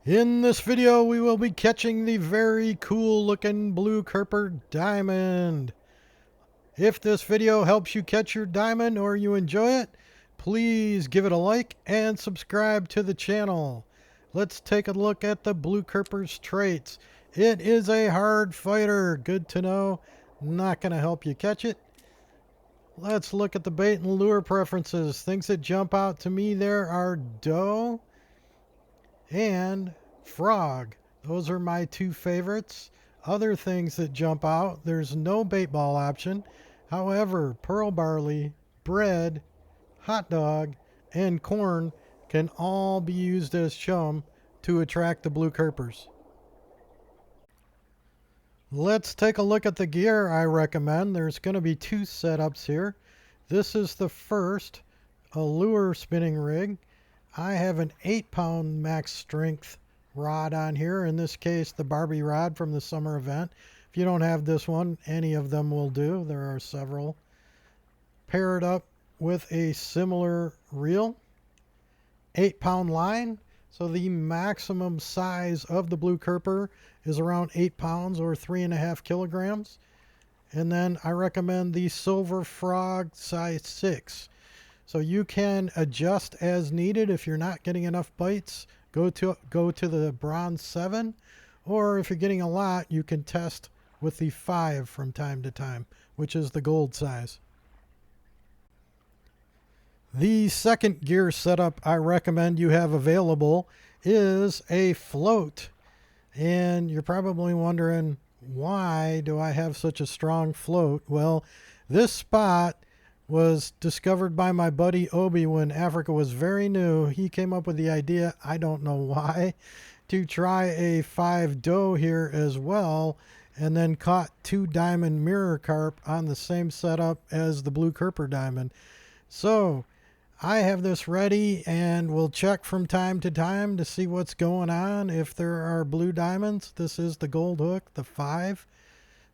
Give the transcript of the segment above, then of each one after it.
In this video, we will be catching the very cool looking Blue Kurper diamond. If this video helps you catch your diamond or you enjoy it, please give it a like and subscribe to the channel. Let's take a look at the Blue Kurper's traits. It is a hard fighter. Good to know. Not going to help you catch it. Let's look at the bait and lure preferences. Things that jump out to me there are doe and frog. Those are my two favorites. Other things that jump out, there's no bait ball option. However, pearl barley, bread, hot dog, and corn can all be used as chum to attract the Blue Kurpers. Let's take a look at the gear I recommend. There's going to be two setups here. This is the first, a lure spinning rig. I have an 8-pound max strength rod on here. In this case, the Barbie rod from the summer event. If you don't have this one, any of them will do. There are several. Pair it up with a similar reel. 8-pound line. So the maximum size of the Blue Kurper is around 8 pounds or 3.5 kilograms. And then I recommend the Silver Frog size 6. So you can adjust as needed. If you're not getting enough bites, go to the bronze 7, or if you're getting a lot, you can test with the 5 from time to time, which is the gold size. The second gear setup I recommend you have available is a float. And you're probably wondering, why do I have such a strong float? Well, this spot was discovered by my buddy Obi when Africa was very new. He came up with the idea, I don't know why, to try a 5 doe here as well, and then caught 2 diamond mirror carp on the same setup as the Blue Kurper diamond. So I have this ready and we'll check from time to time to see what's going on. If there are blue diamonds, this is the gold hook, the 5.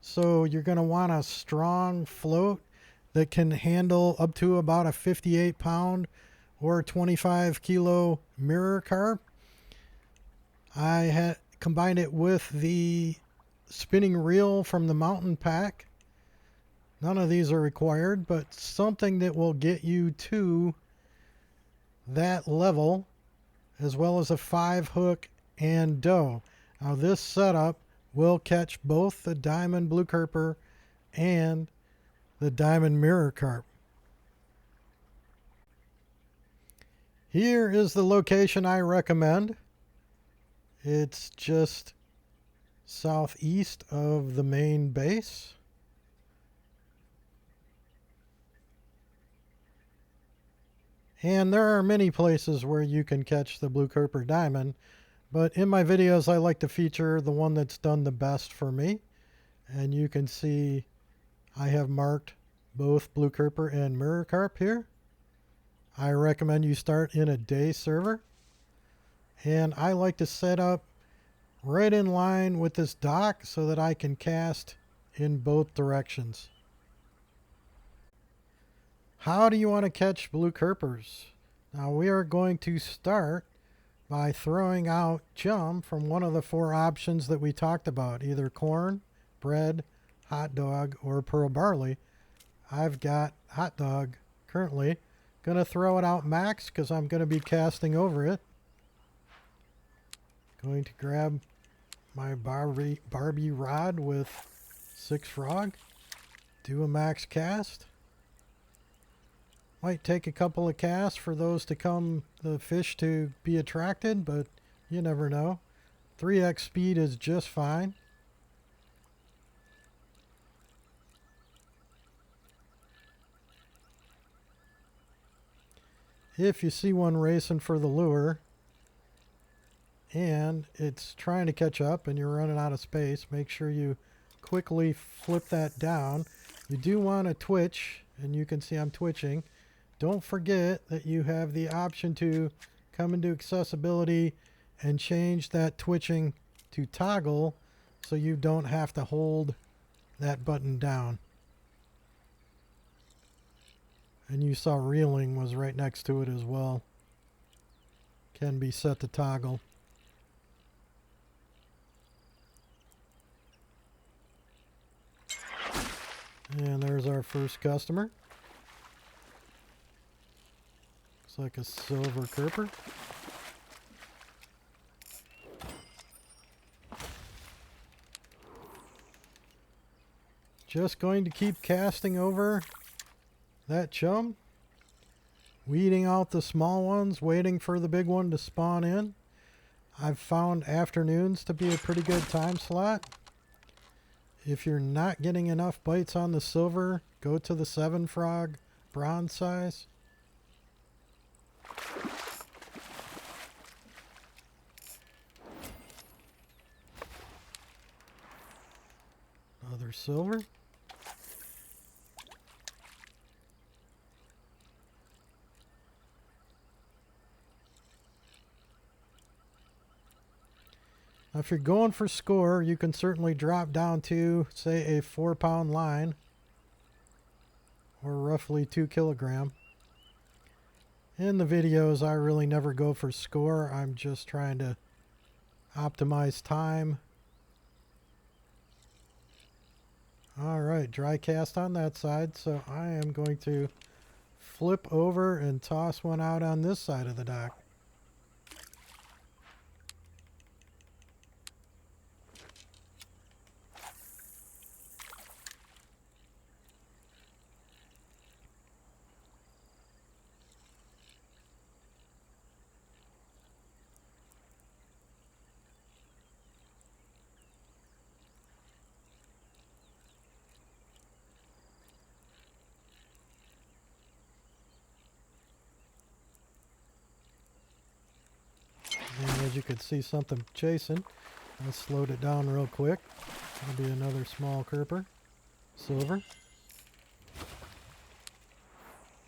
So you're going to want a strong float that can handle up to about a 58-pound or 25-kilo mirror carp. I had combined it with the spinning reel from the mountain pack. None of these are required, but something that will get you to that level, as well as a 5 hook and doe. Now this setup will catch both the diamond Blue Kurper and the diamond mirror carp. Here is the location I recommend. It's just southeast of the main base. And there are many places where you can catch the Blue Kurper diamond, but in my videos I like to feature the one that's done the best for me. And you can see I have marked both Blue Kurper and mirror carp here. I recommend you start in a day server. And I like to set up right in line with this dock so that I can cast in both directions. How do you want to catch Blue Kurpers? Now we are going to start by throwing out chum from one of the 4 options that we talked about, either corn, bread, hot dog, or pearl barley. I've got hot dog currently. Gonna throw it out max because I'm gonna be casting over it. Going to grab my Barbie rod with 6 frog. Do a max cast. Might take a couple of casts for those to come, the fish to be attracted, but you never know. 3x speed is just fine. If you see one racing for the lure and it's trying to catch up and you're running out of space, make sure you quickly flip that down. You do want to twitch, and you can see I'm twitching. Don't forget that you have the option to come into accessibility and change that twitching to toggle so you don't have to hold that button down. And you saw reeling was right next to it as well. Can be set to toggle. And there's our first customer. Looks like a silver kurper. Just going to keep casting over that chum, weeding out the small ones, waiting for the big one to spawn in. I've found afternoons to be a pretty good time slot. If you're not getting enough bites on the silver, go to the 7 frog bronze size. Another silver. If you're going for score, you can certainly drop down to, say, a 4-pound line, or roughly 2 kilogram. In the videos, I really never go for score. I'm just trying to optimize time. All right, dry cast on that side, so I am going to flip over and toss one out on this side of the dock. And as you can see, something chasing. I slowed it down real quick. That'll be another small kurper, silver.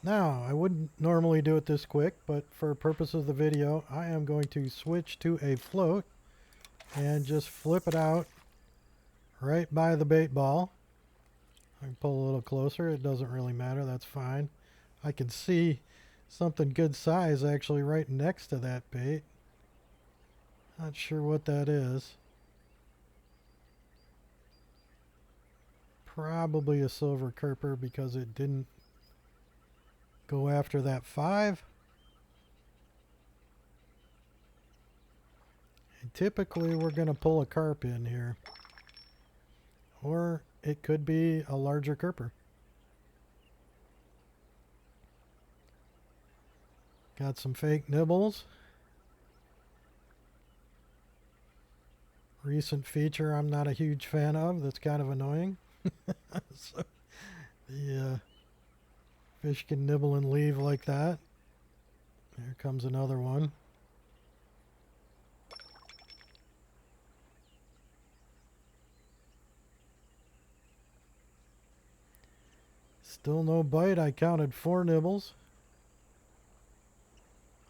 Now, I wouldn't normally do it this quick, but for purposes of the video, I am going to switch to a float and just flip it out right by the bait ball. I can pull a little closer. It doesn't really matter. That's fine. I can see something good size actually right next to that bait. Not sure what that is. Probably a silver kurper because it didn't go after that 5. And typically we're going to pull a carp in here. Or it could be a larger kurper. Got some fake nibbles. Recent feature I'm not a huge fan of. That's kind of annoying. So, the fish can nibble and leave like that. Here comes another one. Still no bite. I counted 4 nibbles.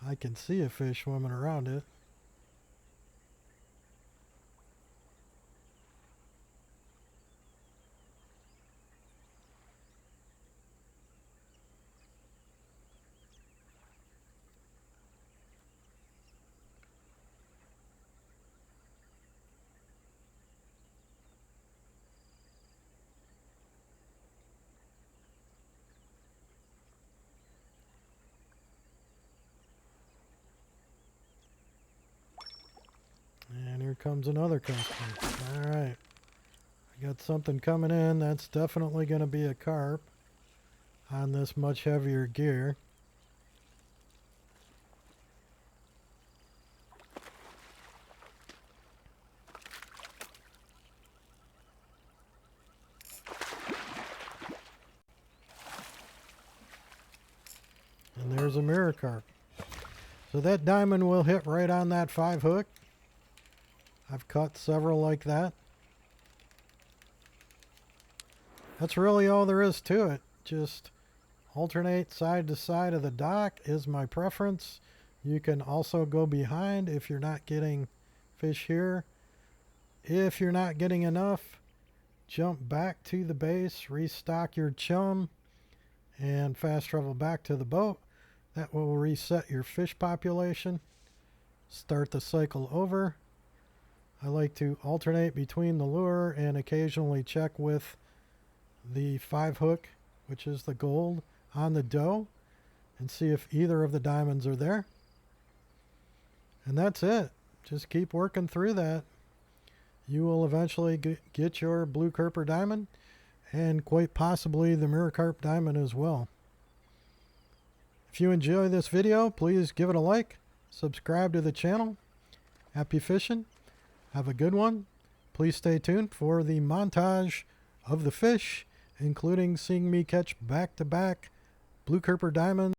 I can see a fish swimming around it. And here comes another customer. All right. I got something coming in. That's definitely going to be a carp on this much heavier gear. And there's a mirror carp. So that diamond will hit right on that 5 hook. I've caught several like that. That's really all there is to it. Just alternate side to side of the dock is my preference. You can also go behind if you're not getting fish here. If you're not getting enough, jump back to the base, restock your chum, and fast travel back to the boat. That will reset your fish population. Start the cycle over. I like to alternate between the lure and occasionally check with the 5 hook, which is the gold, on the dough and see if either of the diamonds are there. And that's it. Just keep working through that. You will eventually get your Blue Kurper diamond and quite possibly the Mirror Carp diamond as well. If you enjoy this video, please give it a like, subscribe to the channel. Happy fishing. Have a good one. Please stay tuned for the montage of the fish, including seeing me catch back-to-back Blue Kurper diamonds